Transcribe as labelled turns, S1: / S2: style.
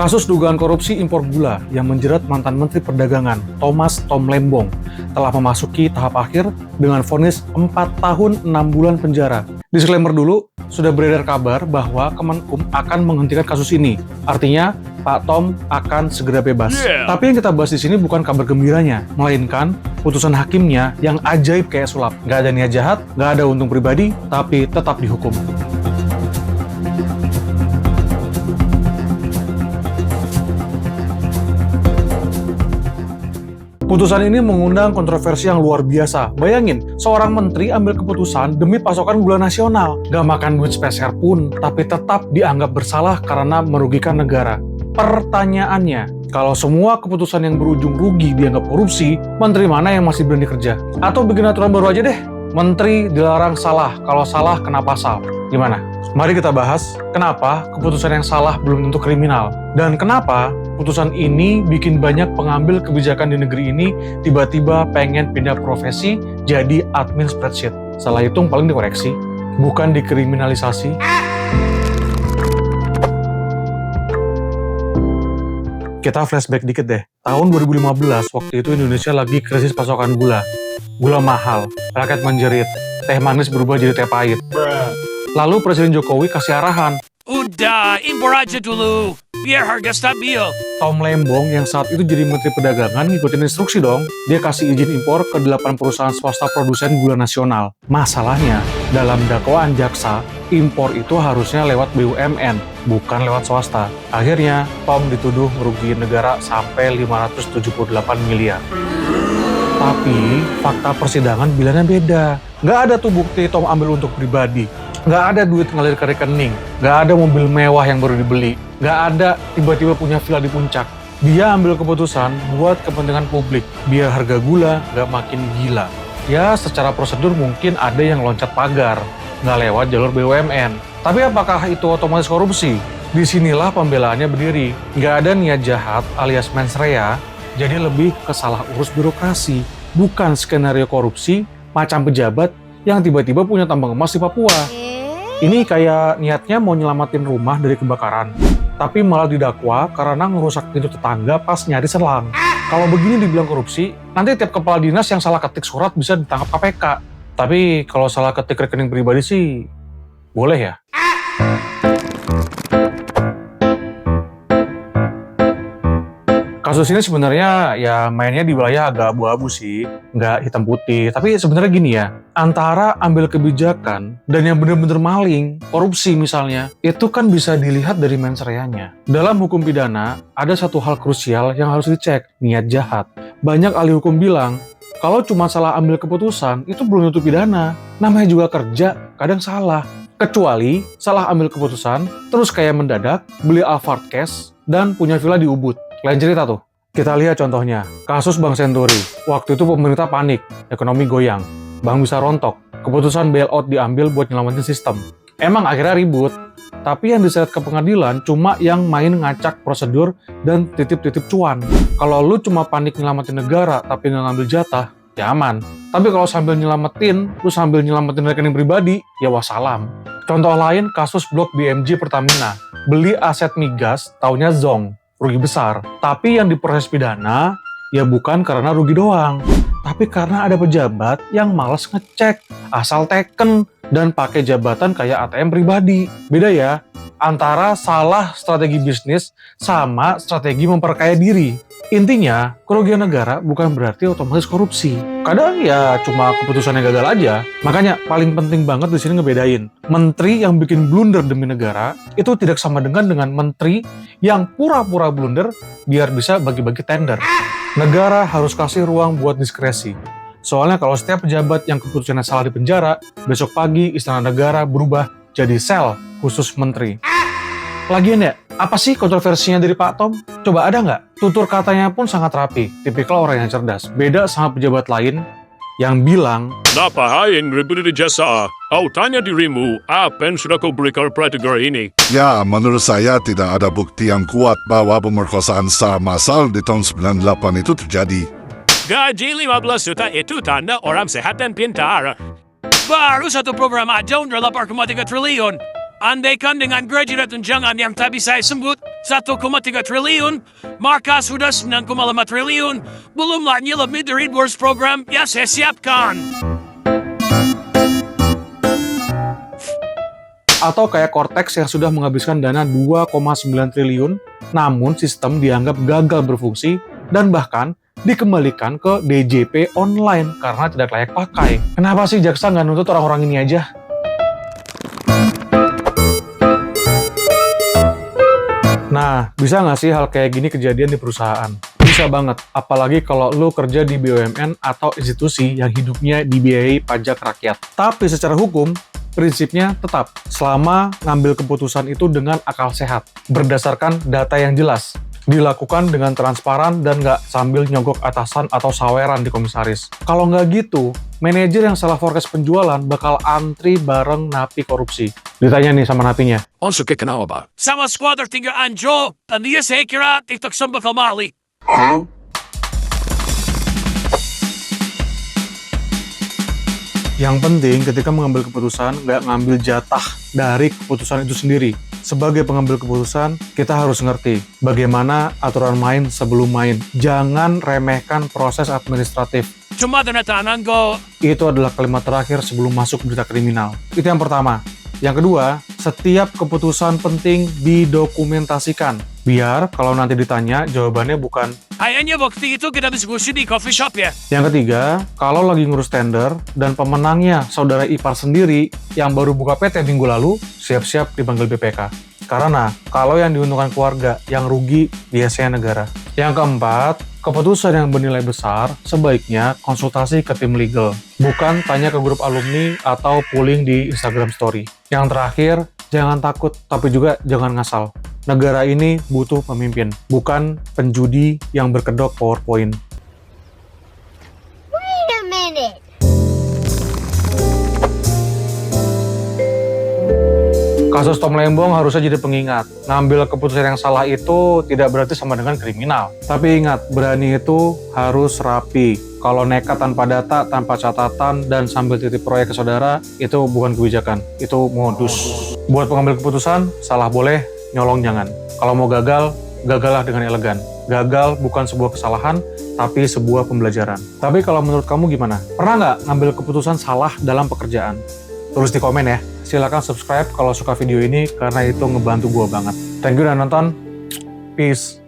S1: Kasus dugaan korupsi impor gula yang menjerat mantan Menteri Perdagangan Thomas Tom Lembong telah memasuki tahap akhir dengan vonis 4 tahun 6 bulan penjara. Disclaimer dulu, sudah beredar kabar bahwa Kemenkum akan menghentikan kasus ini. Artinya, Pak Tom akan segera bebas. Tapi yang kita bahas di sini bukan kabar gembiranya, melainkan putusan hakimnya yang ajaib kayak sulap. Gak ada niat jahat, gak ada untung pribadi, tapi tetap dihukum. Putusan ini mengundang kontroversi yang luar biasa. Bayangin, seorang menteri ambil keputusan demi pasokan gula nasional. Gak makan duit sepeser pun, tapi tetap dianggap bersalah karena merugikan negara. Pertanyaannya, kalau semua keputusan yang berujung rugi dianggap korupsi, menteri mana yang masih berani kerja? Atau bikin aturan baru aja deh? Menteri dilarang salah, kalau salah kena pasal. Gimana? Mari kita bahas kenapa keputusan yang salah belum tentu kriminal. Dan kenapa putusan ini bikin banyak pengambil kebijakan di negeri ini tiba-tiba pengen pindah profesi jadi admin spreadsheet. Salah hitung paling dikoreksi, bukan dikriminalisasi. Kita flashback dikit deh. Tahun 2015, waktu itu Indonesia lagi krisis pasokan gula. Gula mahal, rakyat menjerit, teh manis berubah jadi teh pahit. Lalu Presiden Jokowi kasih arahan,
S2: Udah, impor aja dulu, biar harga stabil.
S1: Tom Lembong yang saat itu jadi Menteri Perdagangan ngikutin instruksi dong. Dia kasih izin impor ke 8 perusahaan swasta produsen gula nasional. Masalahnya, dalam dakwaan jaksa, impor itu harusnya lewat BUMN, bukan lewat swasta. Akhirnya, Tom dituduh merugikan negara sampai 578 miliar. Tapi, fakta persidangan bilangnya beda. Nggak ada tuh bukti Tom ambil untuk pribadi. Nggak ada duit ngalir ke rekening. Nggak ada mobil mewah yang baru dibeli. Nggak ada tiba-tiba punya villa di puncak. Dia ambil keputusan buat kepentingan publik, biar harga gula nggak makin gila. Ya, secara prosedur mungkin ada yang loncat pagar, nggak lewat jalur BUMN. Tapi apakah itu otomatis korupsi? Disinilah pembelaannya berdiri. Nggak ada niat jahat alias mens rea, jadi lebih ke salah urus birokrasi. Bukan skenario korupsi macam pejabat yang tiba-tiba punya tambang emas di Papua. Ini kayak niatnya mau nyelamatin rumah dari kebakaran, tapi malah didakwa karena ngerusak pintu tetangga pas nyari selang. Kalau begini dibilang korupsi, nanti tiap kepala dinas yang salah ketik surat bisa ditangkap KPK. Tapi kalau salah ketik rekening pribadi sih, boleh ya? Kasus ini sebenarnya ya mainnya di wilayah agak abu-abu sih, nggak hitam putih. Tapi sebenarnya gini ya, antara ambil kebijakan dan yang bener-bener maling, korupsi misalnya, itu kan bisa dilihat dari mens reanya. Dalam hukum pidana, ada satu hal krusial yang harus dicek, niat jahat. Banyak ahli hukum bilang, kalau cuma salah ambil keputusan, itu belum tentu pidana. Namanya juga kerja, kadang salah. Kecuali salah ambil keputusan, terus kayak mendadak, beli Alphard Cash, dan punya villa di Ubud. Lain cerita tuh. Kita lihat contohnya, kasus Bank Senturi. Waktu itu pemerintah panik, ekonomi goyang, bank bisa rontok, keputusan bailout diambil buat nyelamatin sistem. Emang akhirnya ribut, tapi yang diseret ke pengadilan cuma yang main ngacak prosedur dan titip-titip cuan. Kalau lu cuma panik nyelamatin negara tapi nggak ngambil jatah, ya aman. Tapi kalau sambil nyelamatin, lu sambil nyelamatin rekening pribadi, ya wassalam. Contoh lain, kasus blok BMJ Pertamina. Beli aset migas, taunya zonk. Rugi besar. Tapi yang diproses pidana, ya bukan karena rugi doang. Tapi karena ada pejabat yang malas ngecek, asal teken, dan pakai jabatan kayak ATM pribadi. Beda ya, antara salah strategi bisnis sama strategi memperkaya diri. Intinya, kerugian negara bukan berarti otomatis korupsi. Kadang ya cuma keputusan yang gagal aja. Makanya paling penting banget di sini ngebedain. Menteri yang bikin blunder demi negara itu tidak sama dengan menteri yang pura-pura blunder biar bisa bagi-bagi tender. Negara harus kasih ruang buat diskresi. Soalnya kalau setiap pejabat yang keputusannya salah di penjara, besok pagi istana negara berubah jadi sel khusus menteri. Lagian ya, apa sih kontroversinya dari Pak Tom? Coba ada nggak? Tutur katanya pun sangat rapi, tipikal orang yang cerdas. Beda sama pejabat lain yang bilang,
S2: Ngapain ribut di jasa? Kau tanya dirimu, apa yang sudah kau berikan pada negara ini?
S3: Ya, menurut saya tidak ada bukti yang kuat bahwa pemerkosaan secara massal di tahun 98 itu terjadi.
S2: Gaji 15 juta itu tanda orang sehat dan pintar. Baru satu program aja udah 8,3 triliun.
S4: andaikan dengan graduate tunjangan yang tak bisa disebut 1,3 triliun, maka sudah 9,5 triliun, belumlah nilai mid Wars program yang saya siapkan.
S1: Atau kayak Cortex yang sudah menghabiskan dana 2,9 triliun, namun sistem dianggap gagal berfungsi dan bahkan dikembalikan ke DJP online karena tidak layak pakai. Kenapa sih jaksa nggak nuntut orang-orang ini aja? Nah, bisa nggak sih hal kayak gini kejadian di perusahaan? Bisa banget, apalagi kalau lo kerja di BUMN atau institusi yang hidupnya dibiayai pajak rakyat. Tapi secara hukum, prinsipnya tetap, selama ngambil keputusan itu dengan akal sehat, berdasarkan data yang jelas, dilakukan dengan transparan dan nggak sambil nyogok atasan atau saweran di komisaris. Kalau nggak gitu, manajer yang salah forecast penjualan bakal antri bareng napi korupsi. Ditanya nih sama napinya,
S2: Onso ke kenal ba?
S4: Sama squadron 3 Anjo, tanda saya kira TikTok sambal kamali.
S1: yang penting ketika mengambil keputusan, nggak ngambil jatah dari keputusan itu sendiri. Sebagai pengambil keputusan, kita harus ngerti bagaimana aturan main sebelum main. Jangan remehkan proses administratif.
S4: Cuma tanda-tangan ko.
S1: Itu adalah kalimat terakhir sebelum masuk berita kriminal. Itu yang pertama. Yang kedua, setiap keputusan penting didokumentasikan. Biar kalau nanti ditanya, jawabannya bukan.
S4: Kayaknya waktu itu kita diskusi di coffee shop ya.
S1: Yang ketiga, kalau lagi ngurus tender dan pemenangnya saudara ipar sendiri yang baru buka PT minggu lalu, siap-siap dipanggil BPK. Karena kalau yang diuntungkan keluarga, yang rugi biasanya negara. Yang keempat, keputusan yang bernilai besar sebaiknya konsultasi ke tim legal. Bukan tanya ke grup alumni atau polling di Instagram Story. Yang terakhir, jangan takut tapi juga jangan ngasal. Negara ini butuh pemimpin, bukan penjudi yang berkedok PowerPoint.
S5: Wait a minute.
S1: Kasus Tom Lembong harusnya jadi pengingat. Ngambil keputusan yang salah itu tidak berarti sama dengan kriminal. Tapi ingat, berani itu harus rapi. Kalau nekat tanpa data, tanpa catatan, dan sambil titip proyek ke saudara, itu bukan kebijakan. Itu modus. Buat pengambil keputusan, salah boleh, nyolong jangan. Kalau mau gagal, gagallah dengan elegan. Gagal bukan sebuah kesalahan, tapi sebuah pembelajaran. Tapi kalau menurut kamu gimana? Pernah nggak ngambil keputusan salah dalam pekerjaan? Tulis di komen ya. Silakan subscribe kalau suka video ini karena itu ngebantu gua banget. Thank you udah nonton. Peace.